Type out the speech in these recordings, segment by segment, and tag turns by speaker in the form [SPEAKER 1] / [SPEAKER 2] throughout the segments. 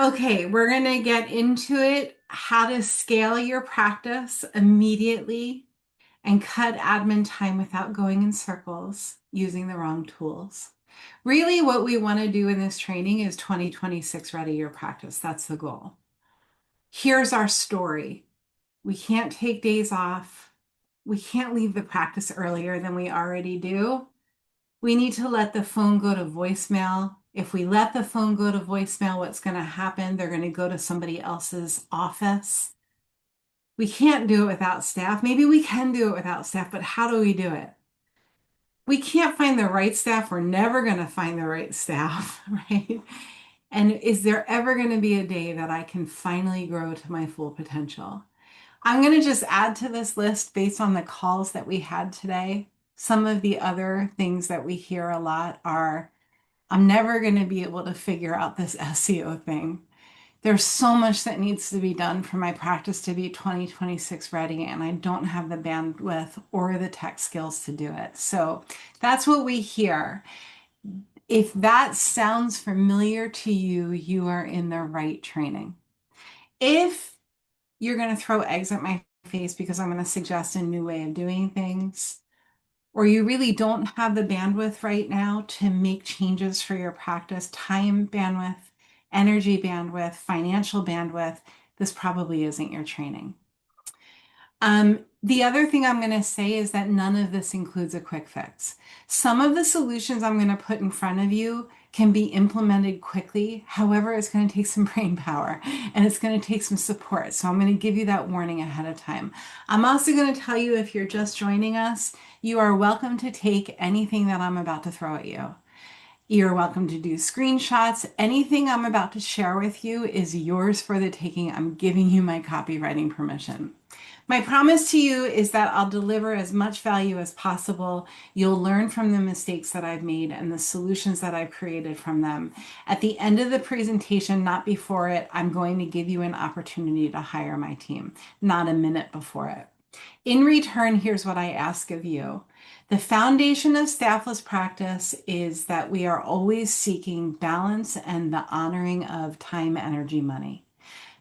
[SPEAKER 1] Okay, we're going to get into it, how to scale your practice immediately and cut admin time without going in circles using the wrong tools. Really, what we want to do in this training is 2026 ready your practice. That's the goal. Here's our story. We can't take days off. We can't leave the practice earlier than we already do. We need to let the phone go to voicemail. If we let the phone go to voicemail, what's going to happen? They're going to go to somebody else's office. We can't do it without staff. Maybe we can do it without staff, but how do we do it? We can't find the right staff. We're never going to find the right staff, right? And is there ever going to be a day that I can finally grow to my full potential? I'm going to just add to this list based on the calls that we had today. Some of the other things that we hear a lot are, I'm never going to be able to figure out this SEO thing. There's so much that needs to be done for my practice to be 2026 ready, and I don't have the bandwidth or the tech skills to do it. So that's what we hear. If that sounds familiar to you, you are in the right training. If you're going to throw eggs at my face because I'm going to suggest a new way of doing things, or you really don't have the bandwidth right now to make changes for your practice, time bandwidth, energy bandwidth, financial bandwidth, this probably isn't your training. The other thing I'm going to say is that none of this includes a quick fix. Some of the solutions I'm going to put in front of you can be implemented quickly. However, it's going to take some brain power and it's going to take some support. So I'm going to give you that warning ahead of time. I'm also going to tell you, if you're just joining us, you are welcome to take anything that I'm about to throw at you. You're welcome to do screenshots. Anything I'm about to share with you is yours for the taking. I'm giving you my copywriting permission. My promise to you is that I'll deliver as much value as possible. You'll learn from the mistakes that I've made and the solutions that I've created from them. At the end of the presentation, not before it, I'm going to give you an opportunity to hire my team, not a minute before it. In return, here's what I ask of you. The foundation of staffless practice is that we are always seeking balance and the honoring of time, energy, money.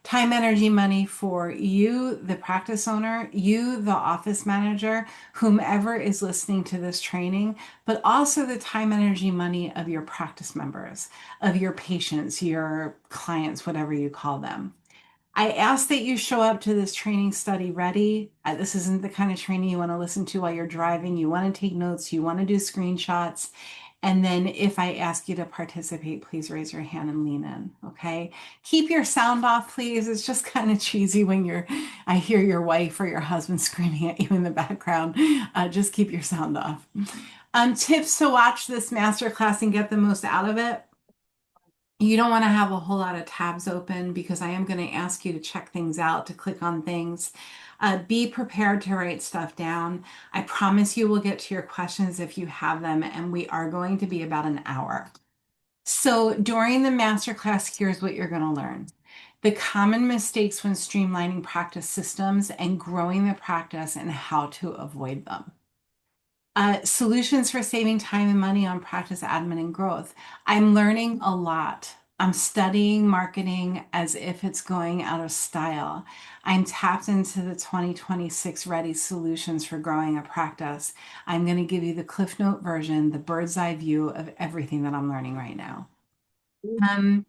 [SPEAKER 1] Time, energy, money for you, the practice owner, you, the office manager, whomever is listening to this training, but also the time, energy, money of your practice members, of your patients, your clients, whatever you call them. I ask that you show up to this training study ready. This isn't the kind of training you want to listen to while you're driving. You want to take notes, you want to do screenshots. And then if I ask you to participate, please raise your hand and lean in, okay? Keep your sound off, please. It's just kind of cheesy when I hear your wife or your husband screaming at you in the background. Just keep your sound off. Tips to watch this masterclass and get the most out of it. You don't want to have a whole lot of tabs open because I am going to ask you to check things out, to click on things. Be prepared to write stuff down. I promise you we'll get to your questions if you have them, and we are going to be about an hour. So during the masterclass, here's what you're going to learn. The common mistakes when streamlining practice systems and growing the practice and how to avoid them. Solutions for saving time and money on practice admin and growth. I'm learning a lot. I'm studying marketing as if it's going out of style. I'm tapped into the 2026 ready solutions for growing a practice. I'm going to give you the Cliff Note version, the bird's eye view of everything that I'm learning right now. Um,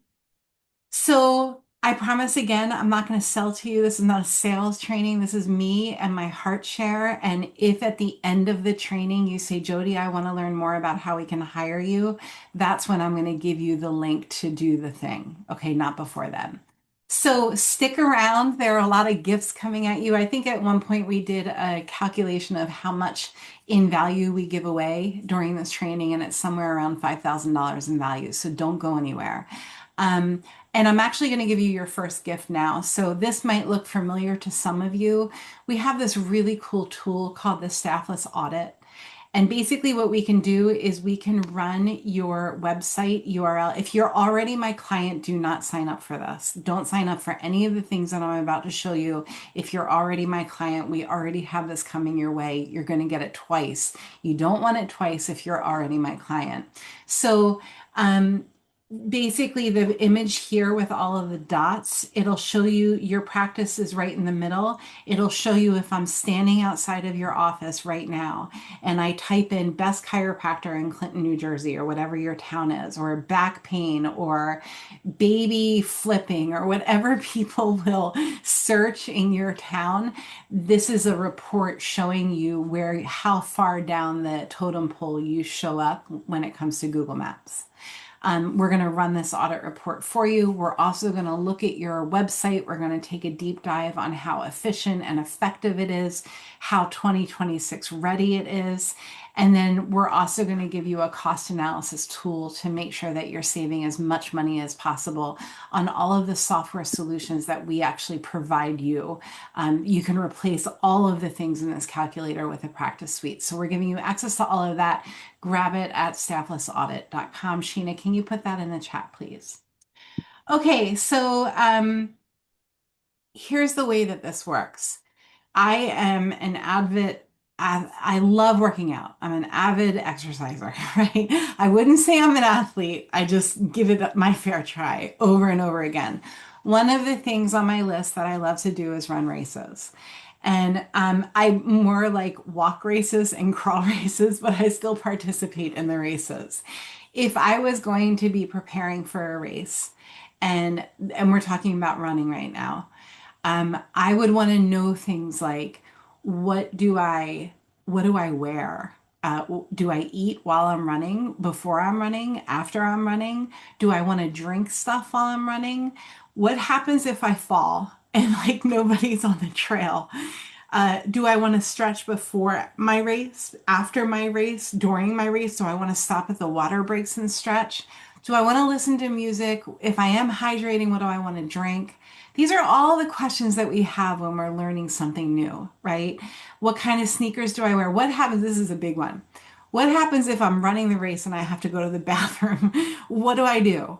[SPEAKER 1] so I promise again, I'm not going to sell to you. This is not a sales training. This is me and my heart share. And if at the end of the training you say, Jody, I want to learn more about how we can hire you, that's when I'm going to give you the link to do the thing. Okay, not before then. So stick around. There are a lot of gifts coming at you. I think at one point we did a calculation of how much in value we give away during this training, and it's somewhere around $5,000 in value. So don't go anywhere. Um, and I'm actually going to give you your first gift now. So this might look familiar to some of you. We have this really cool tool called the Staffless Audit. And basically what we can do is we can run your website URL. If you're already my client, do not sign up for this. Don't sign up for any of the things that I'm about to show you. If you're already my client, we already have this coming your way. You're going to get it twice. You don't want it twice if you're already my client. So, basically the image here with all of the dots, it'll show you your practice is right in the middle. It'll show you if I'm standing outside of your office right now and I type in best chiropractor in Clinton, New Jersey, or whatever your town is, or back pain, or baby flipping, or whatever people will search in your town. This is a report showing you where, how far down the totem pole you show up when it comes to Google Maps. We're going to run this audit report for you. We're also going to look at your website. We're going to take a deep dive on how efficient and effective it is, how 2026 ready it is. And then we're also going to give you a cost analysis tool to make sure that you're saving as much money as possible on all of the software solutions that we actually provide you. You can replace all of the things in this calculator with a practice suite. So we're giving you access to all of that. Grab it at stafflessaudit.com. Sheena, can you put that in the chat, please? Okay, so here's the way that this works. I am an avid, I love working out. I'm an avid exerciser, right? I wouldn't say I'm an athlete. I just give it my fair try over and over again. One of the things on my list that I love to do is run races. And I more like walk races and crawl races, but I still participate in the races. If I was going to be preparing for a race, and we're talking about running right now, I would want to know things like what do I what do I wear? Do I eat while I'm running, before I'm running, after I'm running? Do I want to drink stuff while I'm running? What happens if I fall and like nobody's on the trail? Do I want to stretch before my race, after my race, during my race? Do I want to stop at the water breaks and stretch? Do I want to listen to music? If I am hydrating, what do I want to drink? These are all the questions that we have when we're learning something new, right? What kind of sneakers do I wear? What happens? This is a big one. What happens if I'm running the race and I have to go to the bathroom? What do I do?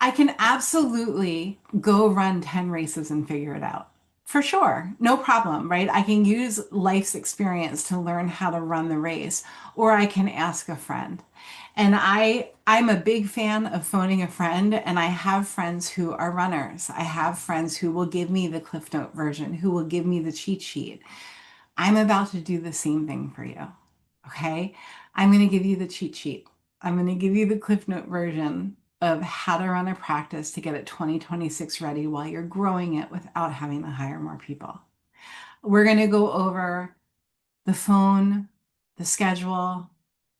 [SPEAKER 1] I can absolutely go run 10 races and figure it out. For sure, no problem, right? I can use life's experience to learn how to run the race, or I can ask a friend. And I'm a big fan of phoning a friend, and I have friends who are runners. I have friends who will give me the Cliff Note version, who will give me the cheat sheet. I'm about to do the same thing for you. Okay? I'm going to give you the cheat sheet. I'm going to give you the Cliff Note version of how to run a practice to get it 2026 ready while you're growing it without having to hire more people. We're going to go over the phone, the schedule.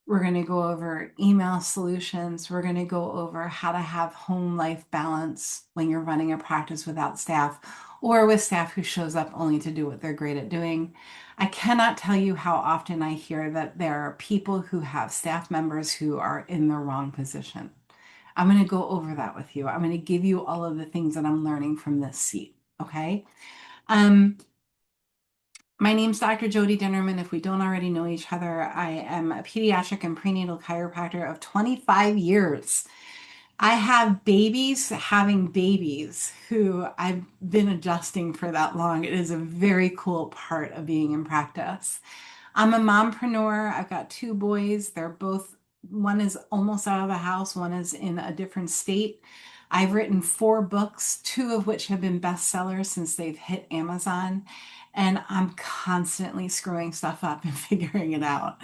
[SPEAKER 1] We're going to go over email solutions. We're going to go over how to have home life balance when you're running a practice without staff or with staff who shows up only to do what they're great at doing. I cannot tell you how often I hear that there are people who have staff members who are in the wrong position. I'm going to go over that with you. I'm going to give you all of the things that I'm learning from this seat. Okay. Um, my name's Dr. Jody Dinnerman. If we don't already know each other, I am a pediatric and prenatal chiropractor of 25 years. I have babies having babies who I've been adjusting for that long. It is a very cool part of being in practice. I'm a mompreneur. I've got two boys. They're both, one is almost out of the house, one is in a different state. I've written four books, two of which have been bestsellers since they've hit Amazon. And I'm constantly screwing stuff up and figuring it out.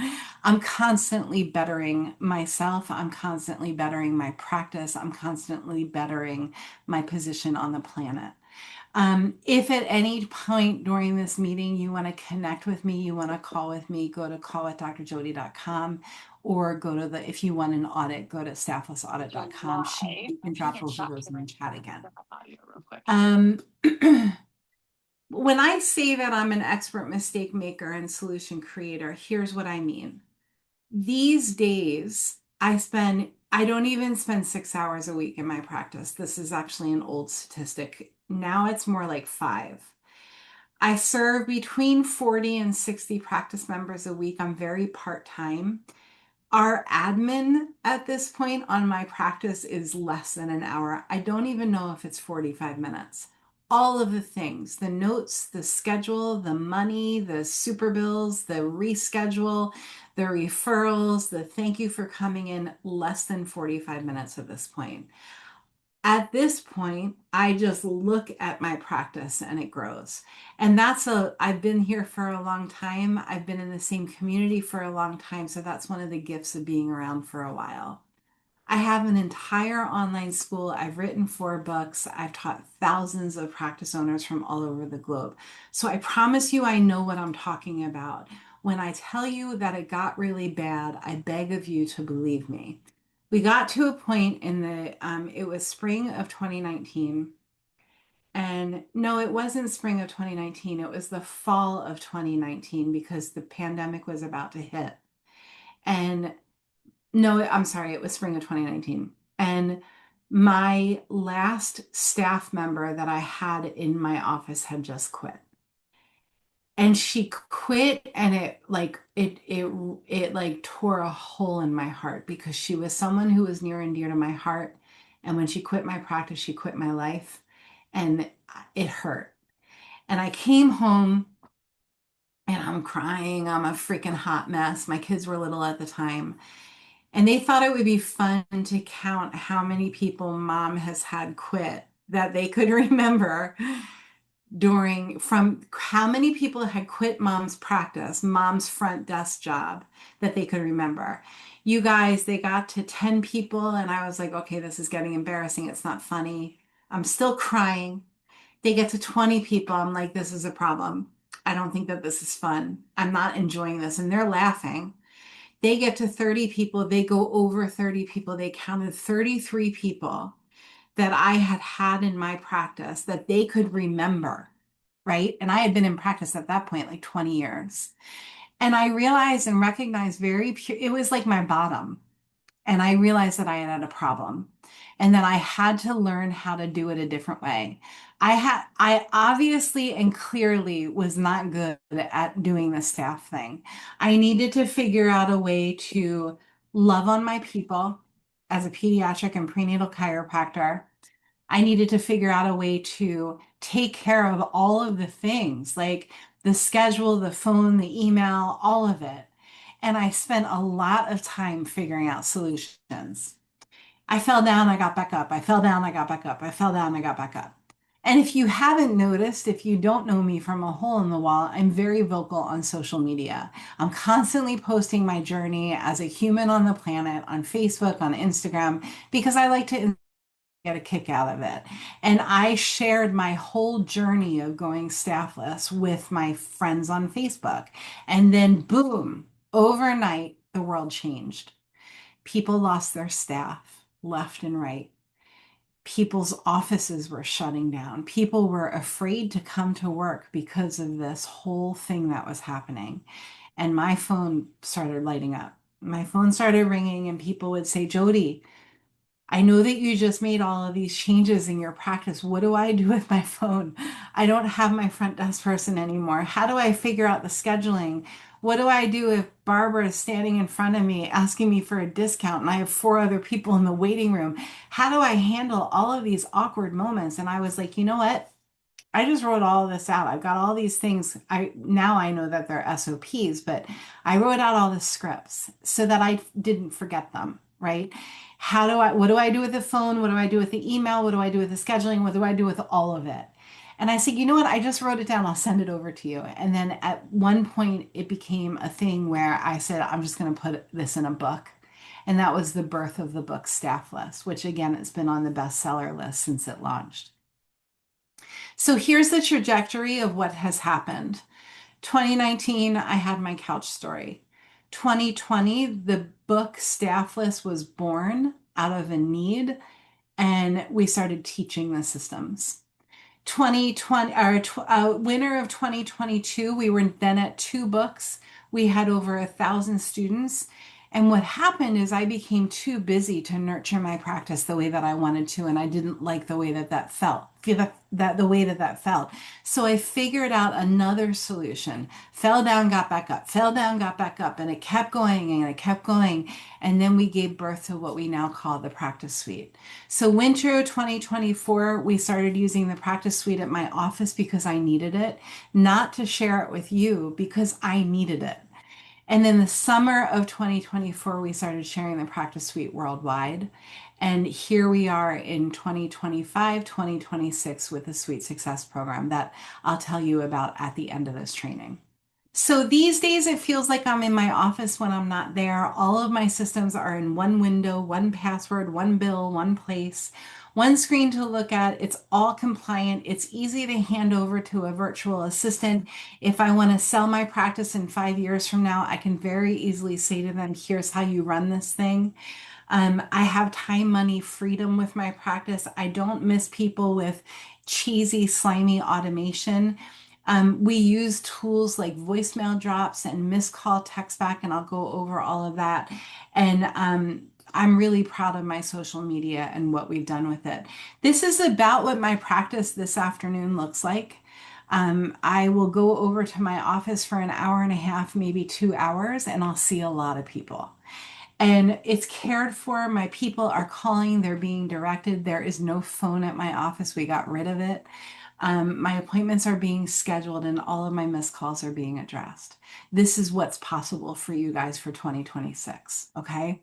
[SPEAKER 1] I'm constantly bettering myself. I'm constantly bettering my practice. I'm constantly bettering my position on the planet. If at any point during this meeting you want to connect with me, you want to call with me, go to callwithdrjody.com or go to the, if you want an audit, go to stafflessaudit.com. You can drop both of those in the chat again. When I say that I'm an expert mistake maker and solution creator, here's what I mean. These days, I don't even spend 6 hours a week in my practice. This is actually an old statistic. Now it's more like 5. I serve between 40 and 60 practice members a week. I'm very part-time. Our admin at this point on my practice is less than an hour. I don't even know if it's 45 minutes. all of the things, the notes, the schedule, the money, the super bills, the reschedule, the referrals, the thank you for coming in less than 45 minutes at this point. At this point, I just look at my practice and it grows. And I've been here for a long time. I've been in the same community for a long time. So that's one of the gifts of being around for a while. I have an entire online school. I've written 4 books. I've taught thousands of practice owners from all over the globe. So I promise you, I know what I'm talking about. When I tell you that it got really bad, I beg of you to believe me. We got to a point it was spring of 2019. And no, it wasn't spring of 2019. It was the fall of 2019 because the pandemic was about to hit. And no, I'm sorry, it was spring of 2019. And my last staff member that I had in my office had just quit. And she quit and it like tore a hole in my heart because she was someone who was near and dear to my heart. And when she quit my practice, she quit my life. And it hurt. And I came home and I'm crying. I'm a freaking hot mess. My kids were little at the time. And they thought it would be fun to count how many people mom has had quit that they could remember from how many people had quit mom's practice, mom's front desk job that they could remember. You guys, they got to 10 people, and I was like, okay, this is getting embarrassing. It's not funny. I'm still crying. They get to 20 people. I'm like, this is a problem. I don't think that this is fun. I'm not enjoying this. And they're laughing. They get to 30 people, they go over 30 people. They counted 33 people that I had had in my practice that they could remember, right? And I had been in practice at that point like 20 years. And I realized and recognized it was like my bottom. And I realized that I had a problem and that I had to learn how to do it a different way. I obviously and clearly was not good at doing the staff thing. I needed to figure out a way to love on my people as a pediatric and prenatal chiropractor. I needed to figure out a way to take care of all of the things like the schedule, the phone, the email, all of it. And I spent a lot of time figuring out solutions. I fell down, I got back up. I fell down, I got back up. I fell down, I got back up. And if you haven't noticed, if you don't know me from a hole in the wall, I'm very vocal on social media. I'm constantly posting my journey as a human on the planet on Facebook, on Instagram, because I like to get a kick out of it. And I shared my whole journey of going staffless with my friends on Facebook. And then, boom, overnight, the world changed. People lost their staff left and right. People's offices were shutting down. People were afraid to come to work because of this whole thing that was happening. And my phone started lighting up. My phone started ringing, and people would say, Jody, I know that you just made all of these changes in your practice. What do I do with my phone? I don't have my front desk person anymore. How do I figure out the scheduling? What do I do if Barbara is standing in front of me asking me for a discount and I have 4 other people in the waiting room? How do I handle all of these awkward moments? And I was like, you know what? I just wrote all of this out. I've got all these things. I know that they're SOPs, but I wrote out all the scripts so that I didn't forget them, right? What do I do with the phone? What do I do with the email? What do I do with the scheduling? What do I do with all of it? And I said, you know what? I just wrote it down. I'll send it over to you. And then at one point, it became a thing where I said, I'm just going to put this in a book. And that was the birth of the book Staff List, which again, it's been on the bestseller list since it launched. So here's the trajectory of what has happened. 2019, I had my couch story. 2020, the book Staff List was born out of a need, and we started teaching the systems. 2020, winter of 2022, we were then at 2 books. We had over 1,000 students, And what happened is I became too busy to nurture my practice the way that I wanted to, and I didn't like the way that that felt. Feel that the way that that felt. So I figured out another solution. Fell down, got back up, fell down, got back up, and it kept going and it kept going. And then we gave birth to what we now call the practice suite. So winter 2024, we started using the practice suite at my office because I needed it, not to share it with you because I needed it. And then the summer of 2024, we started sharing the practice suite worldwide. And here we are in 2025, 2026 with the Suite Success program that I'll tell you about at the end of this training. So these days, it feels like I'm in my office when I'm not there. All of my systems are in one window, one password, one bill, one place, one screen to look at. It's all compliant. It's easy to hand over to a virtual assistant. If I want to sell my practice in 5 years from now, I can very easily say to them, here's how you run this thing. I have time, money, freedom with my practice. I don't miss people with cheesy, slimy automation. We use tools like voicemail drops and missed call text back, and I'll go over all of that. And I'm really proud of my social media and what we've done with it. This is about what my practice this afternoon looks like. I will go over to my office for an hour and a half, maybe 2 hours, and I'll see a lot of people. And it's cared for. My people are calling, they're being directed. There is no phone at my office. We got rid of it. My appointments are being scheduled and all of my missed calls are being addressed. This is what's possible for you guys for 2026. Okay.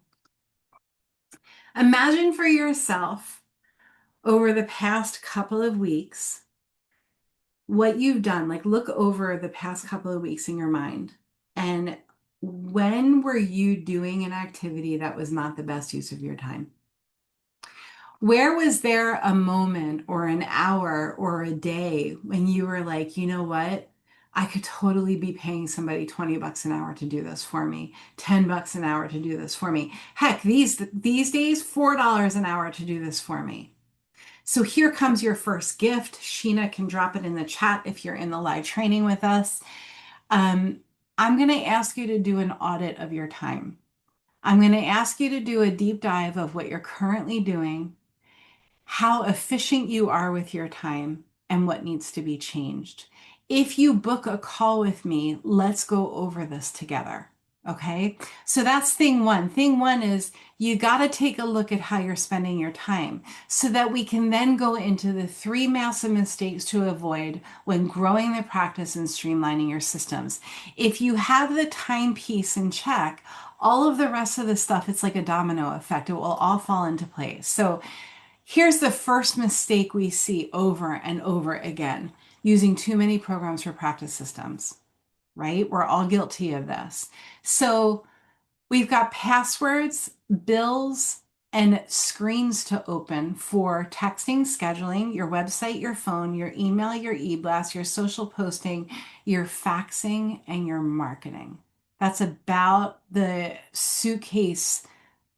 [SPEAKER 1] Imagine for yourself over the past couple of weeks what you've done. Like, look over the past couple of weeks in your mind. And when were you doing an activity that was not the best use of your time? Where was there a moment or an hour or a day when you were like, you know what? I could totally be paying somebody 20 bucks an hour to do this for me, 10 bucks an hour to do this for me. Heck, these days, $4 an hour to do this for me. So here comes your first gift. Sheena can drop it in the chat if you're in the live training with us. Um, I'm going to ask you to do an audit of your time. I'm going to ask you to do a deep dive of what you're currently doing, how efficient you are with your time, and what needs to be changed. If you book a call with me, let's go over this together. Okay, so that's thing one. Thing one is you got to take a look at how you're spending your time so that we can then go into the three massive mistakes to avoid when growing the practice and streamlining your systems. If you have the time piece in check, all of the rest of the stuff, it's like a domino effect. It will all fall into place. So here's the first mistake we see over and over again: using too many programs for practice systems, right? We're all guilty of this. So we've got passwords, bills, and screens to open for texting, scheduling, your website, your phone, your email, your e-blast, your social posting, your faxing, and your marketing. That's about the suitcase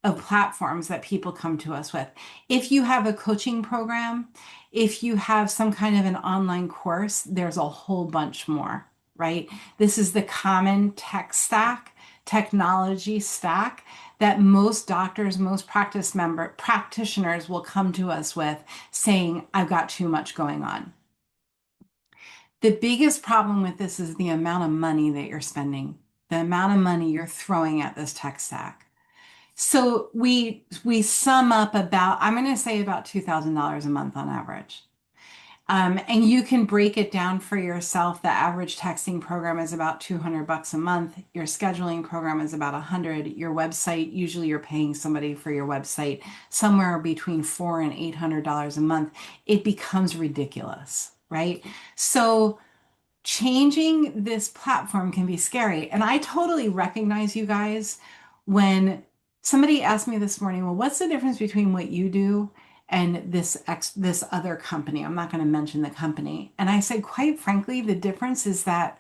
[SPEAKER 1] of platforms that people come to us with. If you have a coaching program, if you have some kind of an online course, there's a whole bunch more, right? This is the common tech stack, technology stack that most doctors, most practitioners will come to us with saying, I've got too much going on. The biggest problem with this is the amount of money that you're spending, the amount of money you're throwing at this tech stack. So we sum up about, I'm going to say about $2,000 a month on average. And you can break it down for yourself. The average texting program is about 200 bucks a month. Your scheduling program is about 100. Your website, usually you're paying somebody for your website somewhere between $400 and $800 a month. It becomes ridiculous, right? So changing this platform can be scary. And I totally recognize you guys when somebody asked me this morning, well, what's the difference between what you do and this other company? I'm not going to mention the company. And I said, quite frankly, the difference is that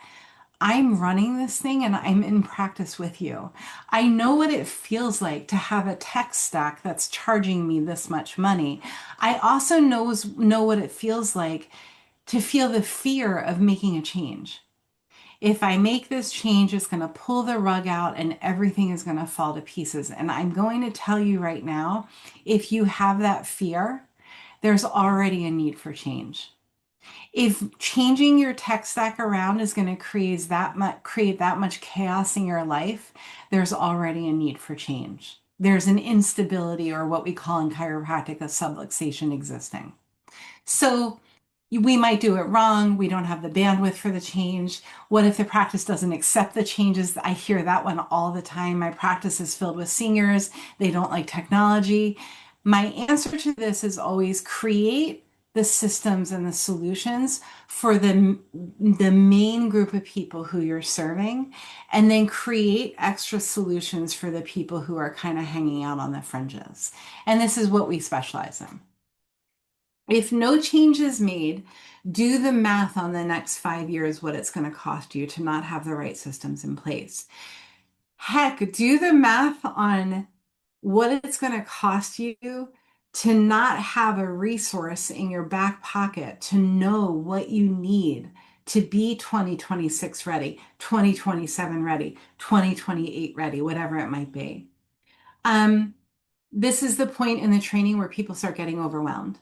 [SPEAKER 1] I'm running this thing and I'm in practice with you. I know what it feels like to have a tech stack that's charging me this much money. I also know what it feels like to feel the fear of making a change. If I make this change, it's going to pull the rug out and everything is going to fall to pieces. And I'm going to tell you right now, if you have that fear, there's already a need for change. If changing your tech stack around is going to create that much chaos in your life, there's already a need for change. There's an instability, or what we call in chiropractic a subluxation existing. So we might do it wrong. We don't have the bandwidth for the change. What if the practice doesn't accept the changes? I hear that one all the time. My practice is filled with seniors. They don't like technology. My answer to this is always create the systems and the solutions for the main group of people who you're serving, and then create extra solutions for the people who are kind of hanging out on the fringes. And this is what we specialize in. If no change is made, do the math on the next 5 years, what it's going to cost you to not have the right systems in place. Heck, do the math on what it's going to cost you to not have a resource in your back pocket to know what you need to be 2026 ready, 2027 ready, 2028 ready, whatever it might be. Um, this is the point in the training where people start getting overwhelmed.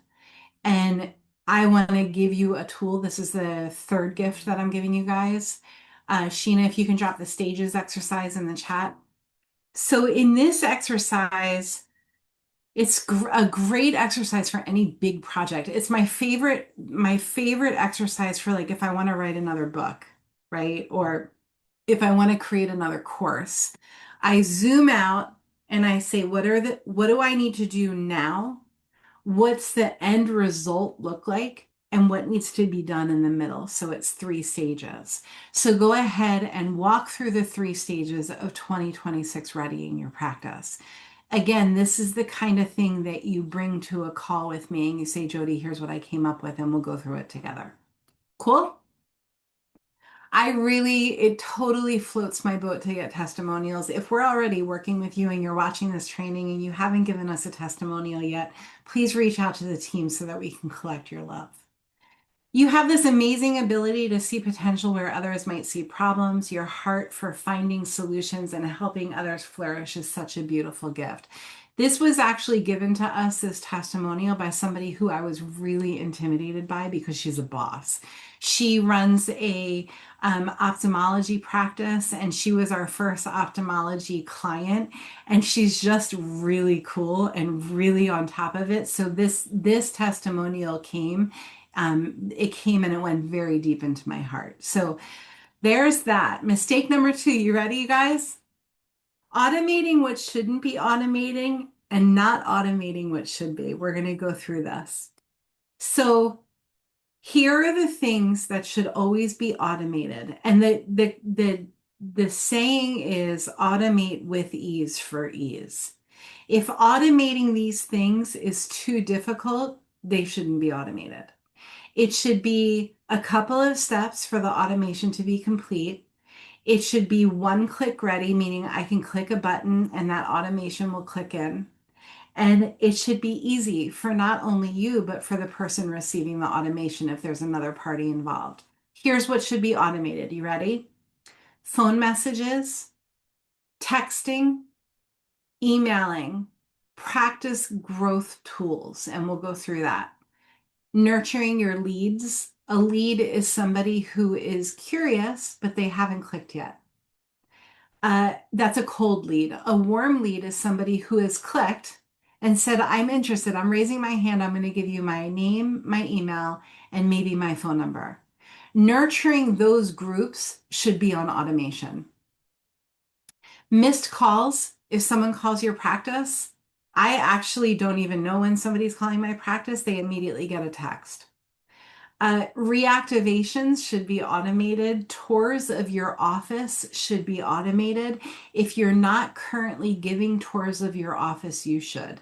[SPEAKER 1] And I want to give you a tool. This is the third gift that I'm giving you guys. Sheena, if you can drop the stages exercise in the chat. So in this exercise, it's a great exercise for any big project. It's my favorite exercise for like if I want to write another book, right? Or if I want to create another course. I zoom out and I say, what do I need to do now? What's the end result look like, and what needs to be done in the middle? So it's 3 stages. So go ahead and walk through the 3 stages of 2026 readying your practice. Again, this is the kind of thing that you bring to a call with me and you say, Jody, here's what I came up with, and we'll go through it together. Cool? It totally floats my boat to get testimonials. If we're already working with you and you're watching this training and you haven't given us a testimonial yet, please reach out to the team so that we can collect your love. You have this amazing ability to see potential where others might see problems. Your heart for finding solutions and helping others flourish is such a beautiful gift. This was actually given to us, this testimonial, by somebody who I was really intimidated by because she's a boss. She runs a ophthalmology practice, and she was our first ophthalmology client, and she's just really cool and really on top of it. So this testimonial came. It came and it went very deep into my heart. So there's that. Mistake number 2. You ready, you guys? Automating what shouldn't be automating and not automating what should be. We're going to go through this. So here are the things that should always be automated. And the saying is automate with ease for ease. If automating these things is too difficult, they shouldn't be automated. It should be a couple of steps for the automation to be complete. It should be one click ready, meaning I can click a button and that automation will click in. And it should be easy for not only you, but for the person receiving the automation if there's another party involved. Here's what should be automated. You ready? Phone messages, texting, emailing, practice growth tools, and we'll go through that. Nurturing your leads. A lead is somebody who is curious, but they haven't clicked yet. That's a cold lead. A warm lead is somebody who has clicked and said, I'm interested. I'm raising my hand. I'm going to give you my name, my email, and maybe my phone number. Nurturing those groups should be on automation. Missed calls. If someone calls your practice, I actually don't even know when somebody's calling my practice. They immediately get a text. Reactivations should be automated. Tours of your office should be automated. If you're not currently giving tours of your office, you should.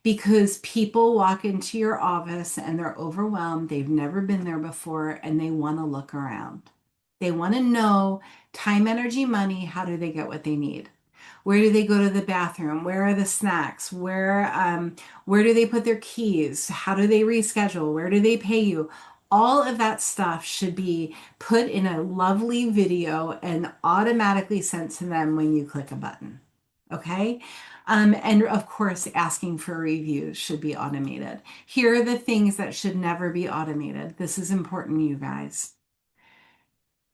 [SPEAKER 1] Because people walk into your office and they're overwhelmed. They've never been there before and they want to look around. They want to know time, energy, money. How do they get what they need? Where do they go to the bathroom? Where are the snacks? Where do they put their keys? How do they reschedule? Where do they pay you? All of that stuff should be put in a lovely video and automatically sent to them when you click a button. Okay. And of course, asking for reviews should be automated. Here are the things that should never be automated. This is important, you guys.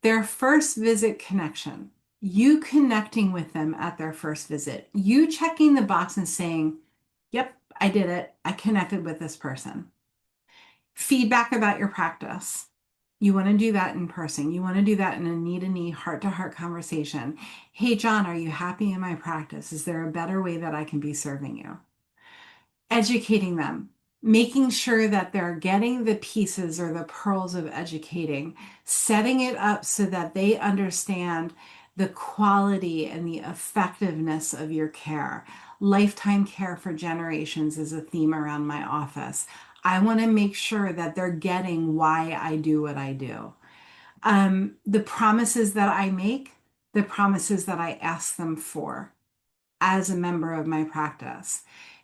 [SPEAKER 1] Their first visit connection, you connecting with them at their first visit, you checking the box and saying, yep, I did it. I connected with this person. Feedback about your practice. You want to do that in person. You want to do that in a knee-to-knee, heart-to-heart conversation. Hey, John, are you happy in my practice? Is there a better way that I can be serving you? Educating them, making sure that they're getting the pieces or the pearls of educating, setting it up so that they understand the quality and the effectiveness of your care. Lifetime care for generations is a theme around my office. I want to make sure that they're getting why I do what I do. The promises that I make, the promises that I ask them for as a member of my practice.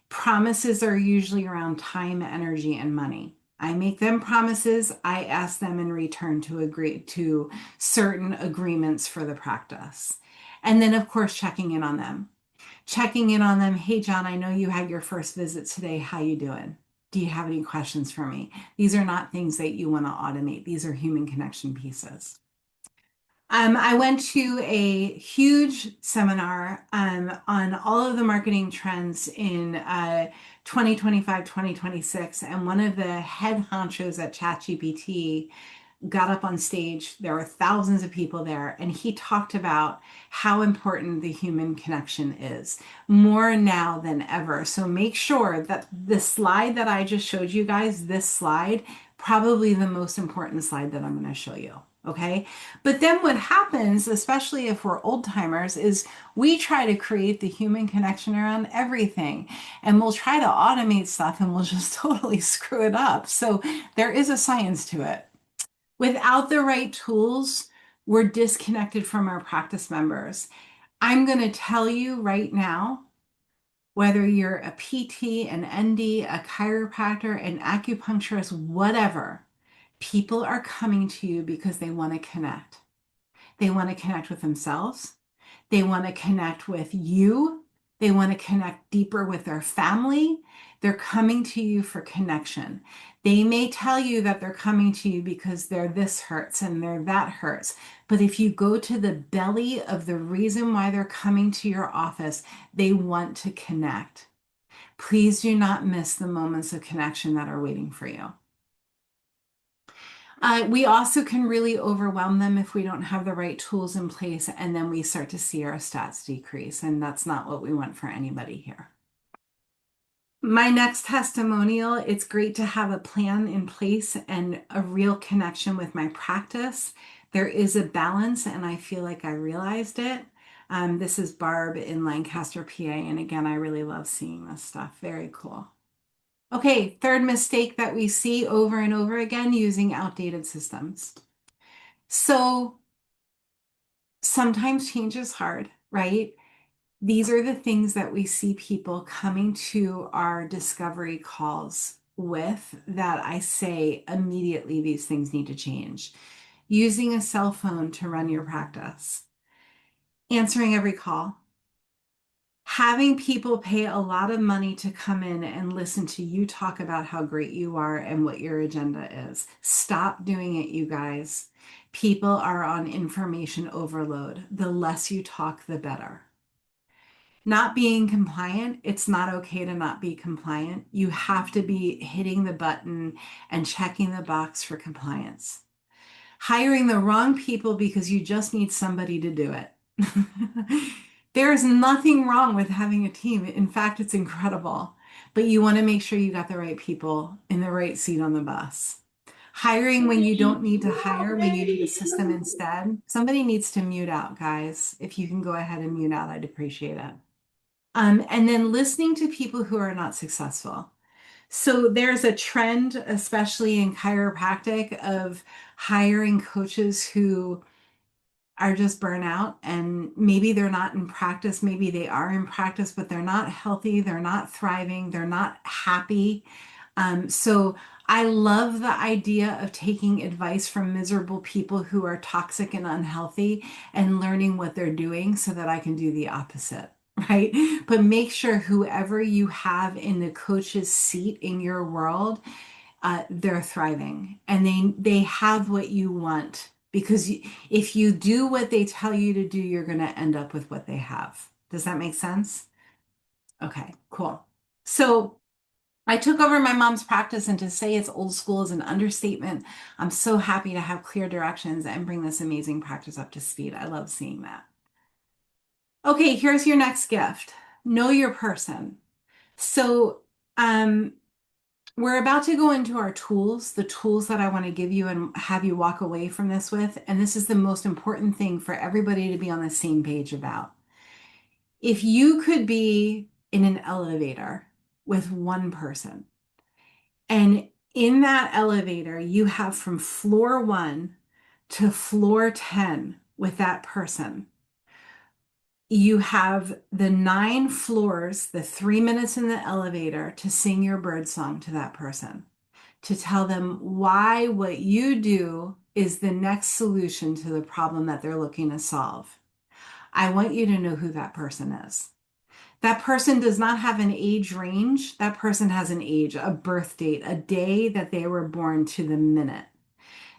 [SPEAKER 1] Promises are usually around time, energy, and money. I make them promises. I ask them in return to agree to certain agreements for the practice. And then, of course, checking in on them. Checking in on them. Hey, John, I know you had your first visit today. How you doing? Do you have any questions for me? These are not things that you want to automate. These are human connection pieces. I went to a huge seminar on all of the marketing trends in 2025, 2026. And one of the head honchos at ChatGPT got up on stage. There were thousands of people there, and he talked about how important the human connection is more now than ever. So make sure that the slide that I just showed you guys, this slide, probably the most important slide that I'm going to show you. Okay. But then what happens, especially if we're old timers, is we try to create the human connection around everything and we'll try to automate stuff and we'll just totally screw it up. So there is a science to it. Without the right tools, we're disconnected from our practice members. I'm going to tell you right now, whether you're a PT, an ND, a chiropractor, an acupuncturist, whatever, people are coming to you because they want to connect. They want to connect with themselves. They want to connect with you. They want to connect deeper with their family. They're coming to you for connection. They may tell you that they're coming to you because their this hurts and their that hurts. But if you go to the belly of the reason why they're coming to your office, they want to connect. Please do not miss the moments of connection that are waiting for you. We also can really overwhelm them if we don't have the right tools in place, and then we start to see our stats decrease, and that's not what we want for anybody here. My next testimonial, it's great to have a plan in place and a real connection with my practice. There is a balance, and I feel like I realized it. This is Barb in Lancaster, PA, and again, I really love seeing this stuff. Very cool. Okay, third mistake that we see over and over again, using outdated systems. So sometimes change is hard, right? These are the things that we see people coming to our discovery calls with that I say immediately these things need to change. Using a cell phone to run your practice, answering every call, having people pay a lot of money to come in and listen to you talk about how great you are and what your agenda is. Stop doing it, you guys. People are on information overload. The less you talk, the better. Not being compliant, it's not okay to not be compliant. You have to be hitting the button and checking the box for compliance. Hiring the wrong people because you just need somebody to do it. There is nothing wrong with having a team. In fact, it's incredible. But you want to make sure you got the right people in the right seat on the bus. Hiring when you don't need to hire, when you need a system instead. Somebody needs to mute out, guys. If you can go ahead and mute out, I'd appreciate it. And then listening to people who are not successful. So there's a trend, especially in chiropractic, of hiring coaches who are just burnout, and maybe they're not in practice, maybe they are in practice, but they're not healthy, they're not thriving, they're not happy. So I love the idea of taking advice from miserable people who are toxic and unhealthy and learning what they're doing so that I can do the opposite, right? But make sure whoever you have in the coach's seat in your world, they're thriving and they have what you want because if you do what they tell you to do, you're going to end up with what they have. Does that make sense? Okay, cool. So I took over my mom's practice, and to say it's old school is an understatement. I'm so happy to have clear directions and bring this amazing practice up to speed. I love seeing that. Okay, here's your next gift. Know your person. So, um, we're about to go into our tools, the tools that I want to give you and have you walk away from this with. And this is the most important thing for everybody to be on the same page about. If you could be in an elevator with one person, and in that elevator, you have from floor 1 to floor 10 with that person. You have the 9 floors, the 3 minutes in the elevator to sing your bird song to that person, to tell them why what you do is the next solution to the problem that they're looking to solve. I want you to know who that person is. That person does not have an age range. That person has an age, a birth date, a day that they were born to the minute.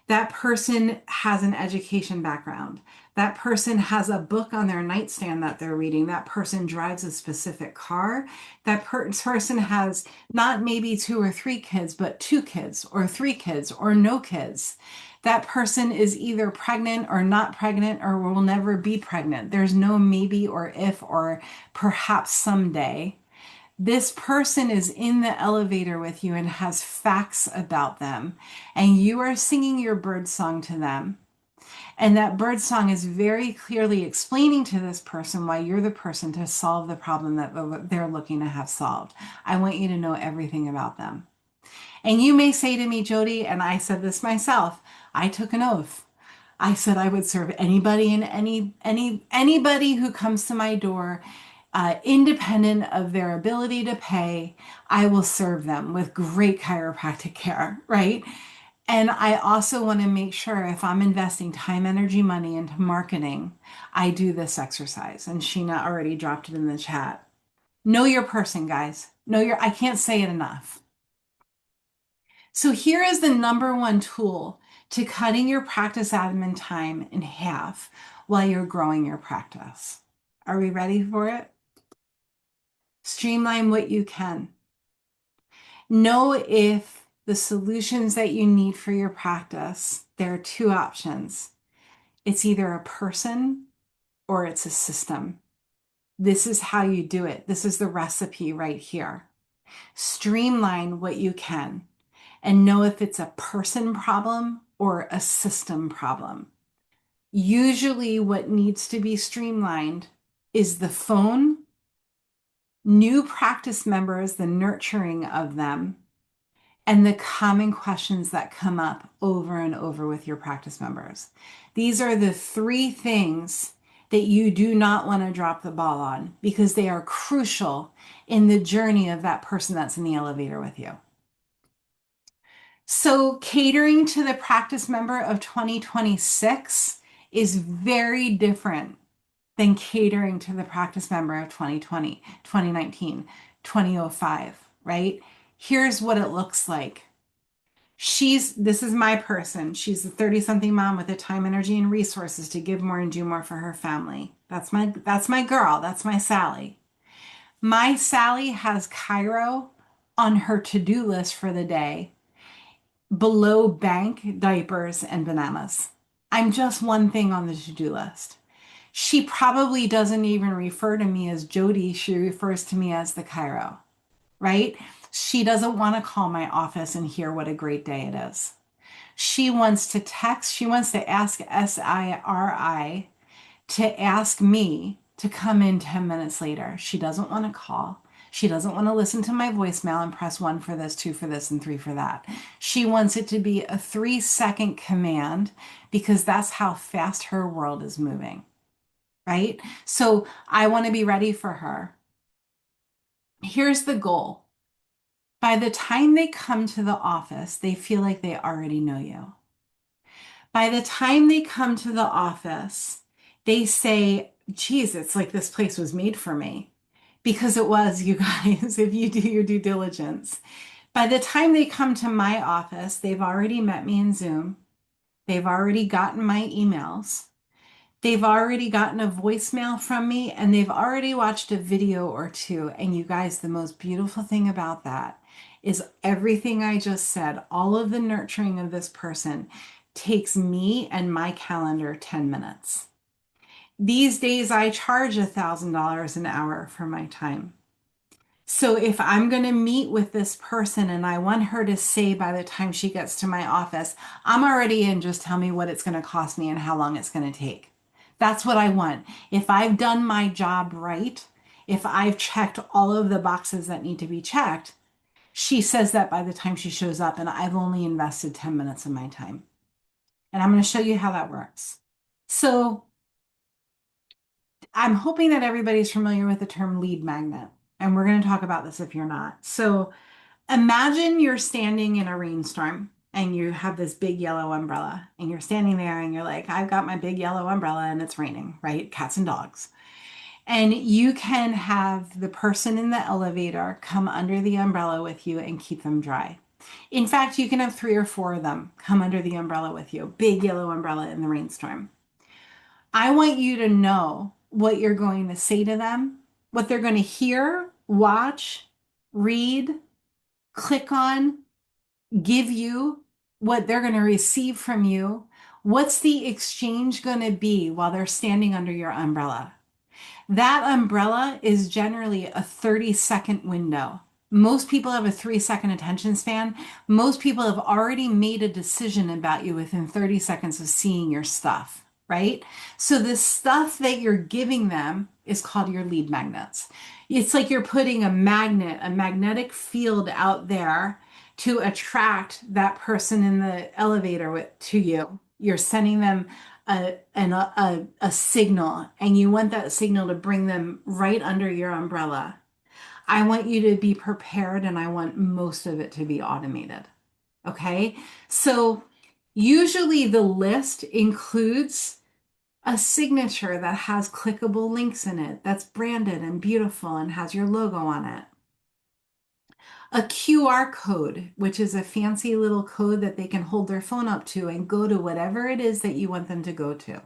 [SPEAKER 1] That person has an education background. That person has a book on their nightstand that they're reading. That person drives a specific car. Person has not maybe 2 or 3 kids, but 2 kids or 3 kids or no kids. That person is either pregnant or not pregnant or will never be pregnant. There's no maybe or if or perhaps someday. This person is in the elevator with you and has facts about them, and you are singing your bird song to them. And that bird song is very clearly explaining to this person why you're the person to solve the problem that they're looking to have solved. I want you to know everything about them. And you may say to me, Jody, and I said this myself, I took an oath. I said I would serve anybody and anybody who comes to my door, independent of their ability to pay. I will serve them with great chiropractic care, right? And I also want to make sure if I'm investing time, energy, money into marketing, I do this exercise. And Sheena already dropped it in the chat. Know your person, guys. I can't say it enough. So here is the number one tool to cutting your practice admin time in half while you're growing your practice. Are we ready for it? Streamline what you can. Know if the solutions that you need for your practice, there are 2 options. It's either a person or it's a system. This is how you do it. This is the recipe right here. Streamline what you can and know if it's a person problem or a system problem. Usually, what needs to be streamlined is the phone, new practice members, the nurturing of them, and the common questions that come up over and over with your practice members. These are the 3 things that you do not want to drop the ball on because they are crucial in the journey of that person that's in the elevator with you. So catering to the practice member of 2026 is very different than catering to the practice member of 2020, 2019, 2005, right? Here's what it looks like. This is my person. She's a 30-something mom with the time, energy, and resources to give more and do more for her family. That's my girl. That's my Sally. My Sally has Cairo on her to-do list for the day below bank, diapers, and bananas. I'm just one thing on the to-do list. She probably doesn't even refer to me as Jody. She refers to me as the Cairo, right? She doesn't want to call my office and hear what a great day it is. She wants to text, she wants to ask SIRI to ask me to come in 10 minutes later. She doesn't want to call. She doesn't want to listen to my voicemail and press 1 for this, 2 for this, and 3 for that. She wants it to be a 3-second command because that's how fast her world is moving, right? So I want to be ready for her. Here's the goal. By the time they come to the office, they feel like they already know you. By the time they come to the office, they say, geez, it's like this place was made for me. Because it was, you guys, if you do your due diligence. By the time they come to my office, they've already met me in Zoom. They've already gotten my emails. They've already gotten a voicemail from me, and they've already watched a video or two. And you guys, the most beautiful thing about that is everything I just said, all of the nurturing of this person takes me and my calendar 10 minutes. These days, I charge $1,000 an hour for my time. So if I'm going to meet with this person and I want her to say by the time she gets to my office, I'm already in, just tell me what it's going to cost me and how long it's going to take. That's what I want. If I've done my job right, if I've checked all of the boxes that need to be checked, she says that by the time she shows up, and I've only invested 10 minutes of my time. And I'm going to show you how that works. So I'm hoping that everybody's familiar with the term lead magnet. And we're going to talk about this if you're not. So imagine you're standing in a rainstorm and you have this big yellow umbrella and you're standing there and you're like, I've got my big yellow umbrella and it's raining, right? Cats and dogs. And you can have the person in the elevator come under the umbrella with you and keep them dry. In fact, you can have 3 or 4 of them come under the umbrella with you, big yellow umbrella in the rainstorm. I want you to know what you're going to say to them, what they're going to hear, watch, read, click on, give you, what they're going to receive from you. What's the exchange going to be while they're standing under your umbrella? That umbrella is generally a 30-second window. Most people have a 3-second attention span. Most people have already made a decision about you within 30 seconds of seeing your stuff, right? So the stuff that you're giving them is called your lead magnets. It's like you're putting a magnet, a magnetic field out there to attract that person in the elevator to you. You're sending them a signal, and you want that signal to bring them right under your umbrella. I want you to be prepared, and I want most of it to be automated. Okay. So usually the list includes a signature that has clickable links in it, that's branded and beautiful and has your logo on it. A QR code, which is a fancy little code that they can hold their phone up to and go to whatever it is that you want them to go to.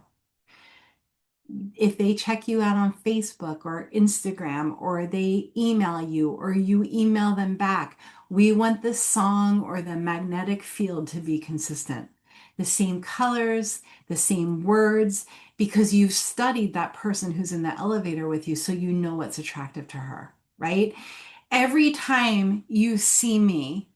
[SPEAKER 1] If they check you out on Facebook or Instagram, or they email you or you email them back, we want the song or the magnetic field to be consistent. The same colors, the same words, because you've studied that person who's in the elevator with you, so you know what's attractive to her, right? Every time you see me,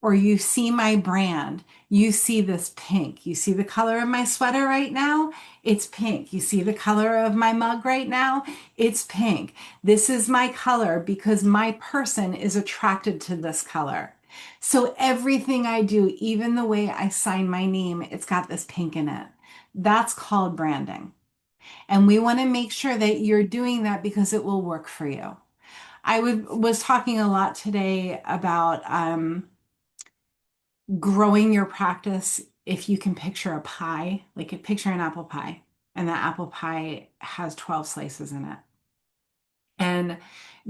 [SPEAKER 1] or you see my brand, you see this pink. You see the color of my sweater right now? It's pink. You see the color of my mug right now? It's pink. This is my color because my person is attracted to this color. So everything I do, even the way I sign my name, it's got this pink in it. That's called branding. And we want to make sure that you're doing that because it will work for you. Was talking a lot today about growing your practice. If you can picture a pie, like picture an apple pie, and that apple pie has 12 slices in it. And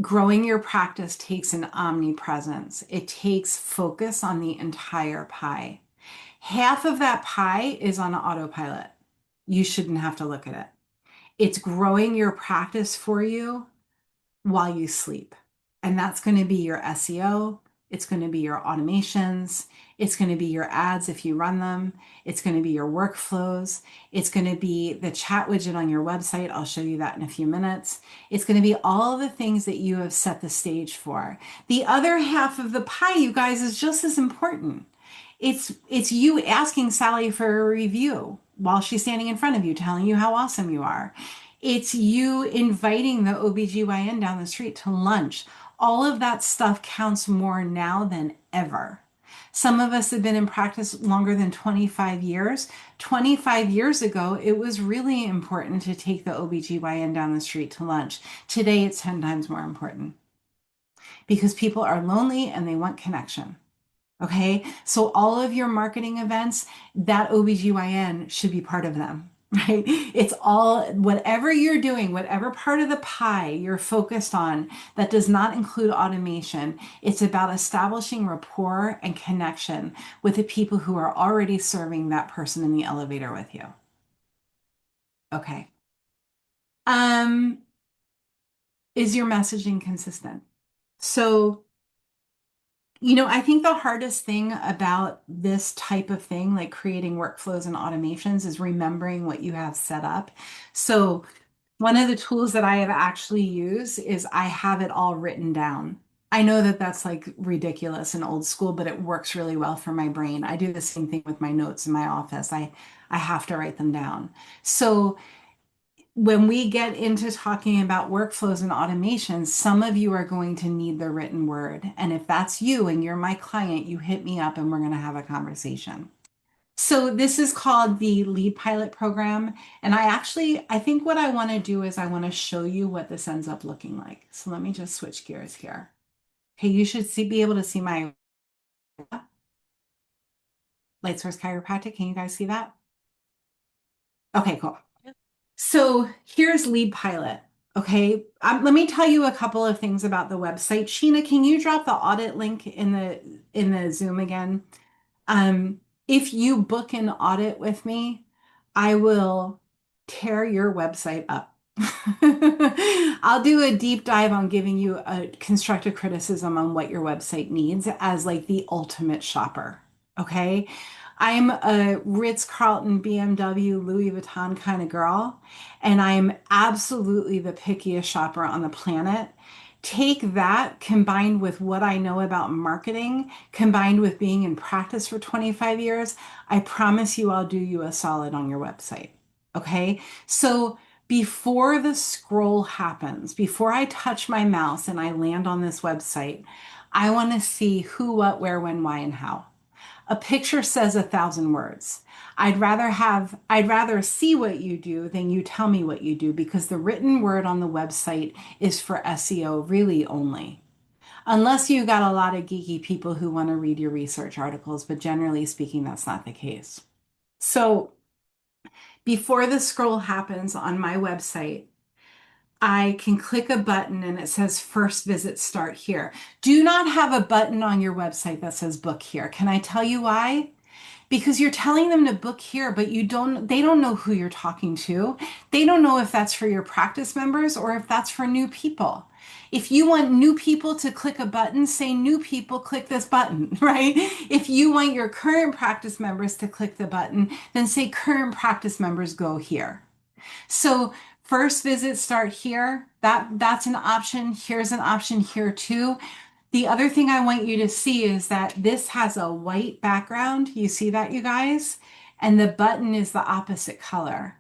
[SPEAKER 1] growing your practice takes an omnipresence. It takes focus on the entire pie. Half of that pie is on autopilot. You shouldn't have to look at it. It's growing your practice for you while you sleep. And that's going to be your SEO. It's going to be your automations. It's going to be your ads if you run them. It's going to be your workflows. It's going to be the chat widget on your website. I'll show you that in a few minutes. It's going to be all the things that you have set the stage for. The other half of the pie, you guys, is just as important. It's you asking Sally for a review while she's standing in front of you, telling you how awesome you are. It's you inviting the OBGYN down the street to lunch. All of that stuff counts more now than ever. Some of us have been in practice longer than 25 years. 25 years ago, it was really important to take the OBGYN down the street to lunch. Today, it's 10 times more important. because people are lonely and they want connection. Okay. So all of your marketing events, that OBGYN should be part of them, right? It's all, whatever you're doing, whatever part of the pie you're focused on that does not include automation, it's about establishing rapport and connection with the people who are already serving that person in the elevator with you. Okay. Um, is your messaging consistent? So, I think the hardest thing about this type of thing, like creating workflows and automations, is remembering what you have set up. So, one of the tools that I have actually used is I have it all written down. I know that that's like ridiculous and old school, but it works really well for my brain. I do the same thing with my notes in my office. I have to write them down. So, when we get into talking about workflows and automations, some of you are going to need the written word. And if that's you and you're my client, you hit me up and we're going to have a conversation. So this is called the Lead Pilot Program. And I think what I want to do is I want to show you what this ends up looking like. So let me just switch gears here. Okay, you should be able to see my Light Source Chiropractic. Can you guys see that? Okay, cool. So here's Lead Pilot. Okay, let me tell you a couple of things about the website. Sheena, can you drop the audit link in the Zoom again? If you book an audit with me, I will tear your website up. I'll do a deep dive on giving you a constructive criticism on what your website needs as like the ultimate shopper. Okay. I'm a Ritz-Carlton, BMW, Louis Vuitton kind of girl, and I'm absolutely the pickiest shopper on the planet. Take that combined with what I know about marketing, combined with being in practice for 25 years, I promise you I'll do you a solid on your website. Okay. So before the scroll happens, before I touch my mouse and I land on this website, I want to see who, what, where, when, why, and how. A picture says 1,000 words. I'd rather see what you do than you tell me what you do because the written word on the website is for SEO really only. Unless you got a lot of geeky people who want to read your research articles, but generally speaking, that's not the case. So before the scroll happens on my website, I can click a button and it says first visit start here. Do not have a button on your website that says book here. Can I tell you why? Because you're telling them to book here, but they don't know who you're talking to. They don't know if that's for your practice members or if that's for new people. If you want new people to click a button, say new people click this button, right? If you want your current practice members to click the button, then say current practice members go here. So first visit start here. That's an option. Here's an option here too. The other thing I want you to see is that this has a white background. You see that, you guys? And the button is the opposite color.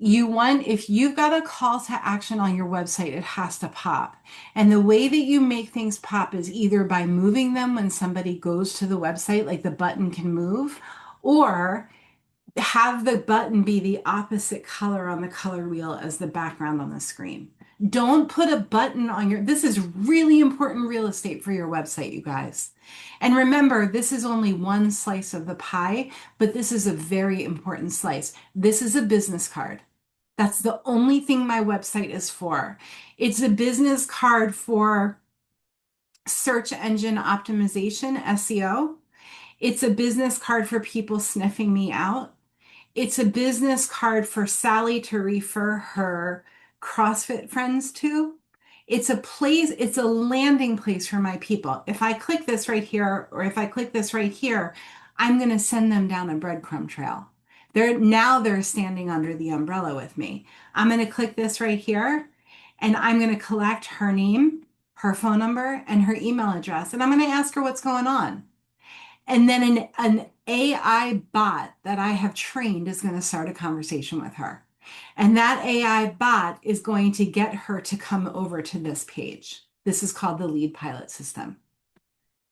[SPEAKER 1] If you've got a call to action on your website, it has to pop. And the way that you make things pop is either by moving them when somebody goes to the website, like the button can move, or have the button be the opposite color on the color wheel as the background on the screen. Don't put a button on this is really important real estate for your website, you guys. And remember, this is only one slice of the pie, but this is a very important slice. This is a business card. That's the only thing my website is for. It's a business card for search engine optimization, SEO. It's a business card for people sniffing me out. It's a business card for Sally to refer her CrossFit friends to. It's a landing place for my people. If I click this right here, or if I click this right here, I'm going to send them down a breadcrumb trail. They're standing under the umbrella with me. I'm going to click this right here, and I'm going to collect her name, her phone number, and her email address. And I'm going to ask her what's going on. And then an AI bot that I have trained is going to start a conversation with her. And that AI bot is going to get her to come over to this page. This is called the lead pilot system.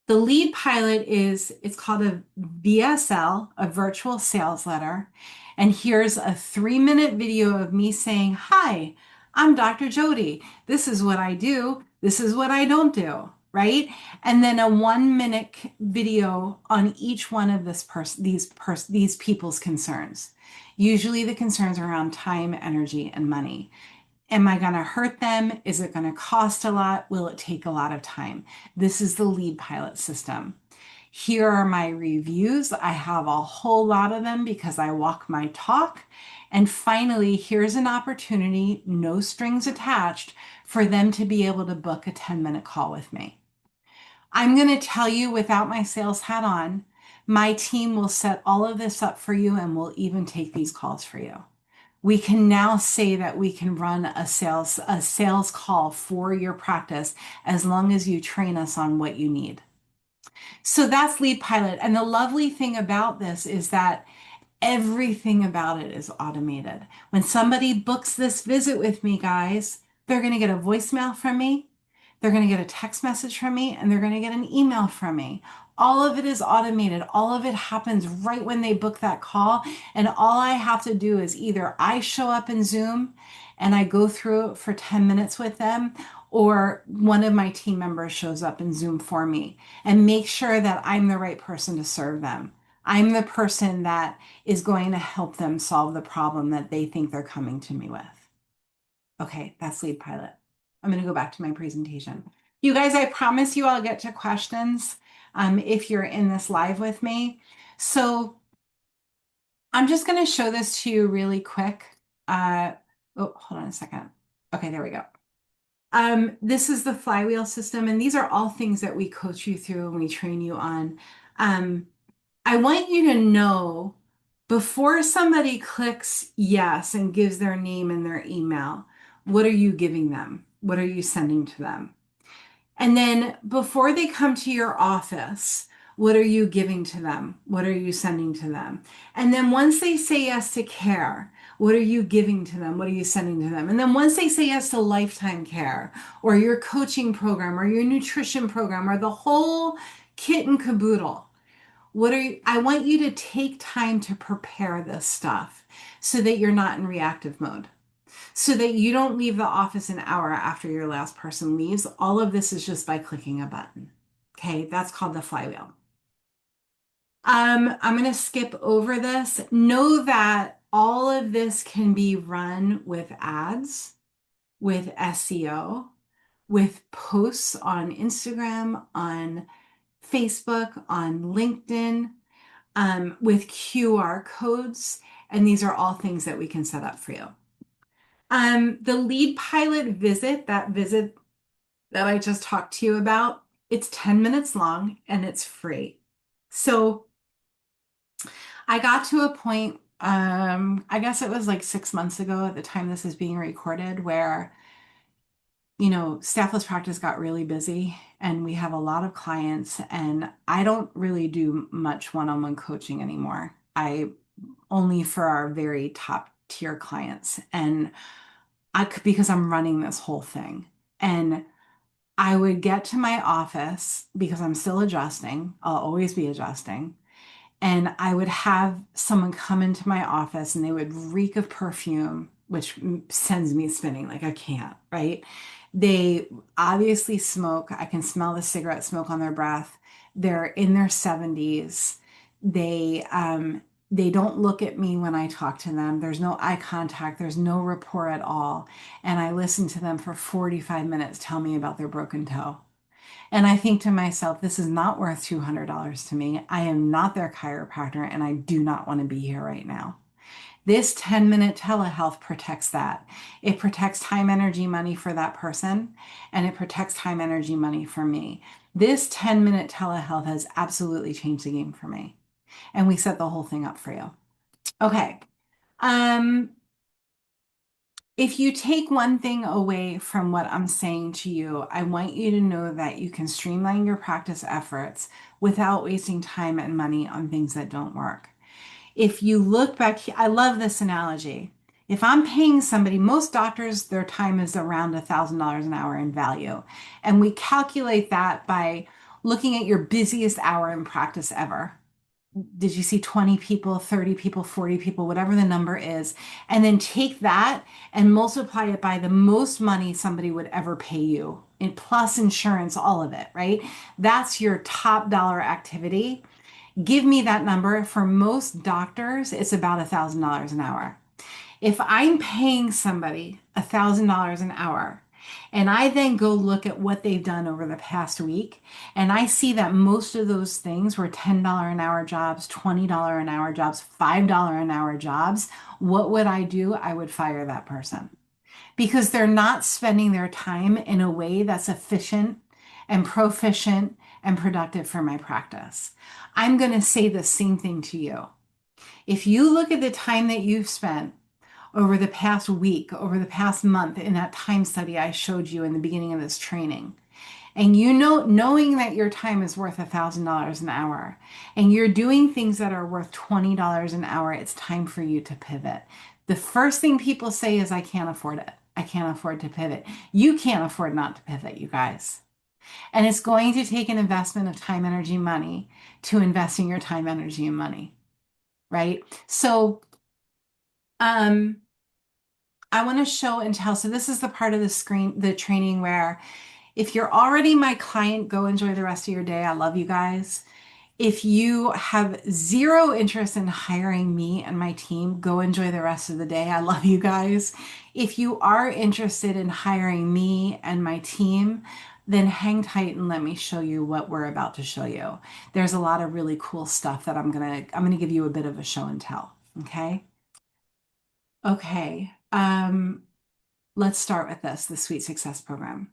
[SPEAKER 1] The lead pilot it's called a VSL, a virtual sales letter. And here's a 3-minute video of me saying, "Hi, I'm Dr. Jody. This is what I do. This is what I don't do." right? And then a 1 minute video on each one of these people's concerns. Usually the concerns are around time, energy, and money. Am I going to hurt them? Is it going to cost a lot? Will it take a lot of time? This is the lead pilot system. Here are my reviews. I have a whole lot of them because I walk my talk. And finally, here's an opportunity, no strings attached, for them to be able to book a 10-minute call with me. I'm going to tell you without my sales hat on, my team will set all of this up for you and will even take these calls for you. We can now say that we can run a sales call for your practice as long as you train us on what you need. So that's Lead Pilot. And the lovely thing about this is that everything about it is automated. When somebody books this visit with me, guys, they're going to get a voicemail from me, they're going to get a text message from me, and they're going to get an email from me. All of it is automated. All of it happens right when they book that call. And all I have to do is either I show up in Zoom and I go through it for 10 minutes with them, or one of my team members shows up in Zoom for me and make sure that I'm the right person to serve them. I'm the person that is going to help them solve the problem that they think they're coming to me with. Okay, that's Lead Pilot. I'm going to go back to my presentation. You guys, I promise you I'll get to questions if you're in this live with me. So I'm just going to show this to you really quick. Oh, hold on a second. Okay, there we go. This is the flywheel system, and these are all things that we coach you through and we train you on. I want you to know before somebody clicks yes and gives their name and their email, what are you giving them? What are you sending to them? And then before they come to your office, what are you giving to them? What are you sending to them? And then once they say yes to care, what are you giving to them? What are you sending to them? And then once they say yes to lifetime care or your coaching program or your nutrition program or the whole kit and caboodle, I want you to take time to prepare this stuff so that you're not in reactive mode, so that you don't leave the office an hour after your last person leaves. All of this is just by clicking a button. Okay, that's called the flywheel. I'm going to skip over this. Know that all of this can be run with ads, with SEO, with posts on Instagram, on Facebook, on LinkedIn, with QR codes. And these are all things that we can set up for you. The lead pilot visit, that visit that I just talked to you about, it's 10 minutes long and it's free. So I got to a point, I guess it was like 6 months ago at the time this is being recorded, where, staffless practice got really busy and we have a lot of clients, and I don't really do much one-on-one coaching anymore. I only for our very top tier clients. And because I'm running this whole thing. And I would get to my office because I'm still adjusting. I'll always be adjusting. And I would have someone come into my office and they would reek of perfume, which sends me spinning. Like I can't, right? They obviously smoke. I can smell the cigarette smoke on their breath. They're in their 70s. They don't look at me when I talk to them. There's no eye contact. There's no rapport at all. And I listen to them for 45 minutes tell me about their broken toe. And I think to myself, this is not worth $200 to me. I am not their chiropractor and I do not want to be here right now. This 10-minute telehealth protects that. It protects time, energy, money for that person, and it protects time, energy, money for me. This 10-minute telehealth has absolutely changed the game for me. And we set the whole thing up for you. Okay. If you take one thing away from what I'm saying to you, I want you to know that you can streamline your practice efforts without wasting time and money on things that don't work. If you look back, I love this analogy. If I'm paying somebody, most doctors, their time is around $1,000 an hour in value. And we calculate that by looking at your busiest hour in practice ever. did you see 20 people, 30 people, 40 people, whatever the number is, and then take that and multiply it by the most money somebody would ever pay you, and plus insurance, all of it, right? That's your top dollar activity. Give me that number. For most doctors, it's about $1,000 an hour. If I'm paying somebody $1,000 an hour, and I then go look at what they've done over the past week, and I see that most of those things were $10 an hour jobs, $20 an hour jobs, $5 an hour jobs, what would I do? I would fire that person because they're not spending their time in a way that's efficient and proficient and productive for my practice. I'm going to say the same thing to you. If you look at the time that you've spent over the past week, over the past month in that time study I showed you in the beginning of this training. And you know, knowing that your time is worth $1,000 an hour and you're doing things that are worth $20 an hour, it's time for you to pivot. The first thing people say is, I can't afford it. I can't afford to pivot. You can't afford not to pivot, you guys. And it's going to take an investment of time, energy, money to invest in your time, energy, and money, right? So, um, I want to show and tell. So this is the part of the screen, the training where if you're already my client, go enjoy the rest of your day. I love you guys. If you have zero interest in hiring me and my team, go enjoy the rest of the day. I love you guys. If you are interested in hiring me and my team, then hang tight and let me show you what we're about to show you. There's a lot of really cool stuff that I'm gonna give you a bit of a show and tell. Okay. Okay. Let's start with this, the Sweet Success Program.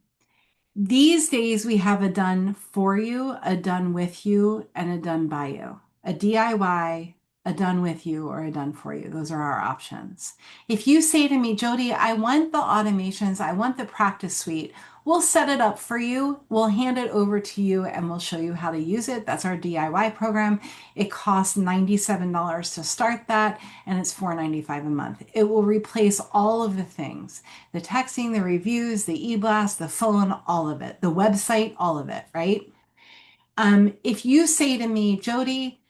[SPEAKER 1] These days, we have a done for you, a done with you, and a done by you. A DIY, a done with you, or a done for you. Those are our options. If you say to me, Jody, I want the automations, I want the practice suite, we'll set it up for you. We'll hand it over to you and we'll show you how to use it. That's our DIY program. It costs $97 to start that, and it's $4.95 a month. It will replace all of the things, the texting, the reviews, the e-blast, the phone, all of it, the website, all of it, right? If you say to me, Jody,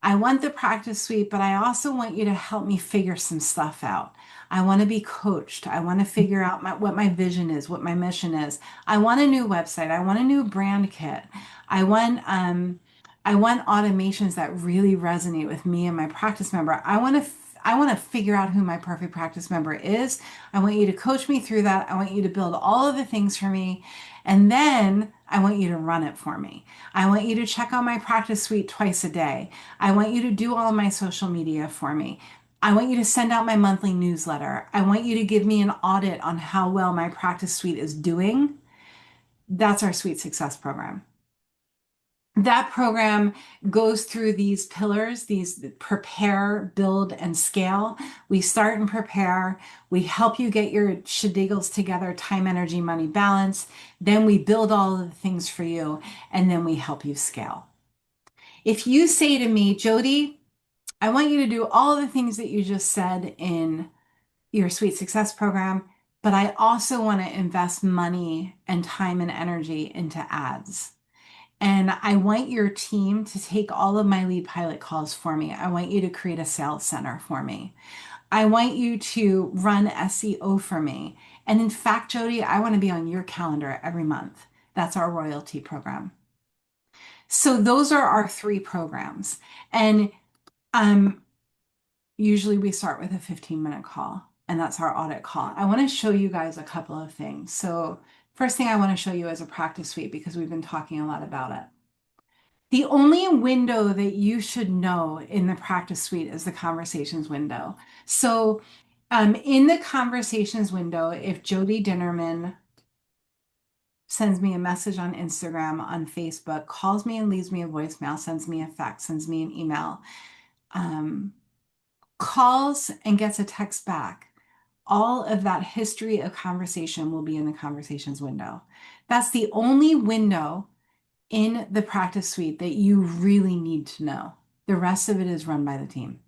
[SPEAKER 1] I want the practice suite, but I also want you to help me figure some stuff out. I want to be coached. I want to figure out what my vision is, what my mission is. I want a new website. I want a new brand kit. I want I want automations that really resonate with me and my practice member. I want to figure out who my perfect practice member is. I want you to coach me through that. I want you to build all of the things for me. And then I want you to run it for me. I want you to check on my practice suite twice a day. I want you to do all of my social media for me. I want you to send out my monthly newsletter. I want you to give me an audit on how well my practice suite is doing. That's our Sweet Success program. That program goes through these pillars, these prepare, build, and scale. We start and prepare. We help you get your shediggles together, time, energy, money, balance. Then we build all of the things for you, and then we help you scale. If you say to me, Jody, I want you to do all the things that you just said in your Sweet Success program, but I also want to invest money and time and energy into ads. And I want your team to take all of my lead pilot calls for me. I want you to create a sales center for me. I want you to run SEO for me. And in fact, Jody, I want to be on your calendar every month. That's our royalty program. So those are our three programs. And um, usually we start with a 15-minute call, and that's our audit call. I want to show you guys a couple of things. So first thing I want to show you is a practice suite because we've been talking a lot about it. The only window that you should know in the practice suite is the conversations window. So in the conversations window, if Jody Dinnerman sends me a message on Instagram, on Facebook, calls me and leaves me a voicemail, sends me a fax, sends me an email, calls and gets a text back, all of that history of conversation will be in the conversations window. That's the only window in the practice suite that you really need to know. The rest of it is run by the team.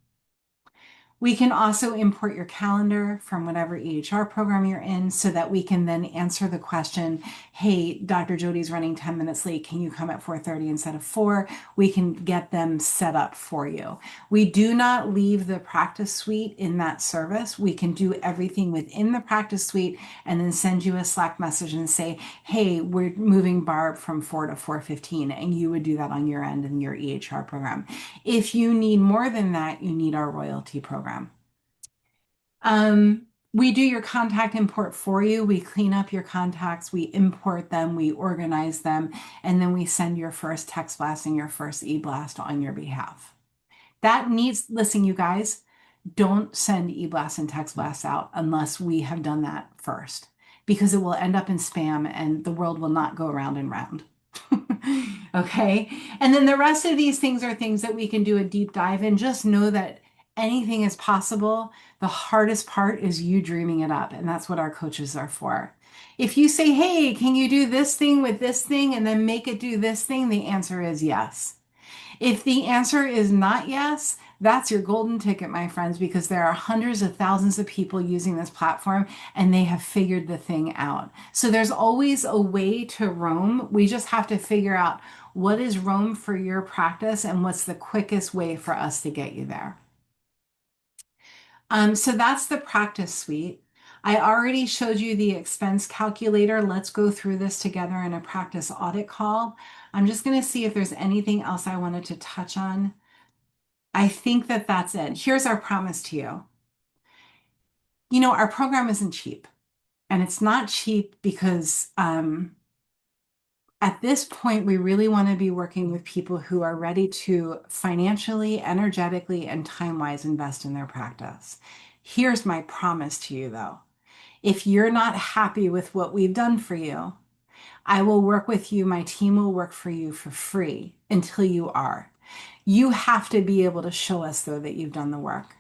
[SPEAKER 1] We can also import your calendar from whatever EHR program you're in so that we can then answer the question, hey, Dr. Jody's running 10 minutes late. Can you come at 4:30 instead of 4? We can get them set up for you. We do not leave the practice suite in that service. We can do everything within the practice suite and then send you a Slack message and say, hey, we're moving Barb from 4 to 4:15, and you would do that on your end in your EHR program. If you need more than that, you need our royalty program. We do your contact import for you. We clean up your contacts, we import them, we organize them, and then we send your first text blast and your first e-blast on your behalf. That needs, listen, you guys, don't send e-blasts and text blasts out unless we have done that first, because it will end up in spam and the world will not go round and round. Okay. And then the rest of these things are things that we can do a deep dive in. Just know that anything is possible. The hardest part is you dreaming it up. And that's what our coaches are for. If you say, hey, can you do this thing with this thing and then make it do this thing? The answer is yes. If the answer is not yes, that's your golden ticket, my friends, because there are hundreds of thousands of people using this platform and they have figured the thing out. So there's always a way to roam. We just have to figure out what is roam for your practice and what's the quickest way for us to get you there. So that's the practice suite. I already showed you the expense calculator. Let's go through this together in a practice audit call. I'm just going to see if there's anything else I wanted to touch on. I think that that's it. Here's our promise to you. You know, our program isn't cheap, and it's not cheap because at this point, we really want to be working with people who are ready to financially, energetically, and time-wise invest in their practice. Here's my promise to you, though. If you're not happy with what we've done for you, I will work with you. My team will work for you for free until you are. You have to be able to show us, though, that you've done the work.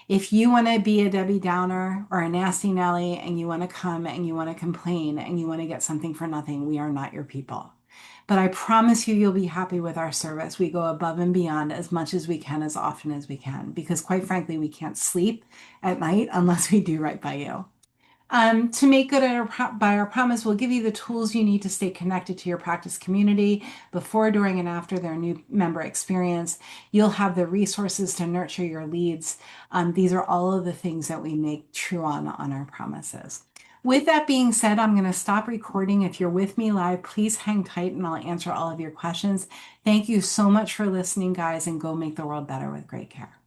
[SPEAKER 1] If you want to be a Debbie Downer or a nasty Nelly and you want to come and you want to complain and you want to get something for nothing, we are not your people. But I promise you, you'll be happy with our service. We go above and beyond as much as we can, as often as we can, because quite frankly, we can't sleep at night unless we do right by you. To make good by our promise, we'll give you the tools you need to stay connected to your practice community before, during, and after their new member experience. You'll have the resources to nurture your leads. These are all of the things that we make true on our promises. With that being said, I'm going to stop recording. If you're with me live, please hang tight and I'll answer all of your questions. Thank you so much for listening, guys, and go make the world better with great care.